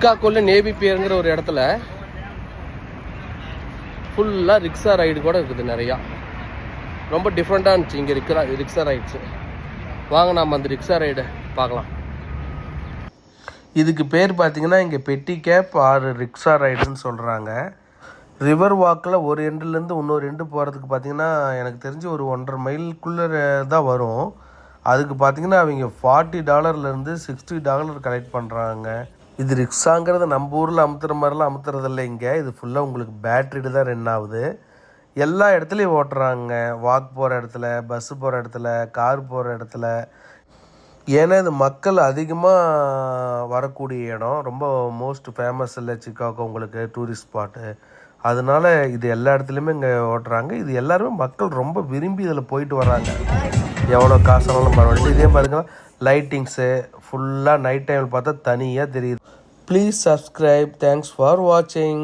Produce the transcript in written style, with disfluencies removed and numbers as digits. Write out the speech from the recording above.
சிக்காகோல navy பியருங்கிற ஒரு இடத்துல ஃபுல்லாக ரிக்ஷா ரைடு கூட இருக்குது நிறையா. ரொம்ப டிஃப்ரெண்ட்டாக இருந்துச்சு இங்கே ரிக்ஷா ரைட்ஸு. வாங்க நாம் அந்த ரிக்ஷா ரைடை பார்க்கலாம். இதுக்கு பேர் பார்த்தீங்கன்னா இங்கே பெட்டி கேப் ஆர் ரிக்ஷா ரைடுன்னு சொல்கிறாங்க. ரிவர் வாக்கில் ஒரு எண்டுலேருந்து இன்னொரு எண்டு போகிறதுக்கு பார்த்தீங்கன்னா எனக்கு தெரிஞ்சு ஒரு 1.5 மைலுக்குள்ளே தான் வரும். அதுக்கு பார்த்தீங்கன்னா அவங்க $40 $60 கலெக்ட் பண்ணுறாங்க. இது ரிக்ஷாங்கிறது நம்ம ஊரில் அமுத்துற மாதிரிலாம் அமுத்துறதில்லை. இங்கே இது ஃபுல்லாக உங்களுக்கு பேட்டரிடு தான் ரன் ஆகுது. எல்லா இடத்துலையும் ஓட்டுறாங்க. வாக் போகிற இடத்துல, பஸ்ஸு போகிற இடத்துல, கார் போகிற இடத்துல. ஏன்னா இது மக்கள் அதிகமாக வரக்கூடிய இடம். ரொம்ப மோஸ்ட் ஃபேமஸ் இல்லை சிக்காகோ உங்களுக்கு டூரிஸ்ட் ஸ்பாட்டு. அதனால இது எல்லா இடத்துலையுமே இங்கே ஓட்டுறாங்க. இது எல்லாருமே மக்கள் ரொம்ப விரும்பி இதில் போயிட்டு வராங்க. எவ்வளோ காசானாலும் பரவாயில்ல. இதே பாருங்கள் லைட்டிங்ஸு ஃபுல்லாக நைட் டைமில் பார்த்தா தனியாக தெரியுது. Please subscribe. தேங்க்ஸ் ஃபார் வாட்சிங்.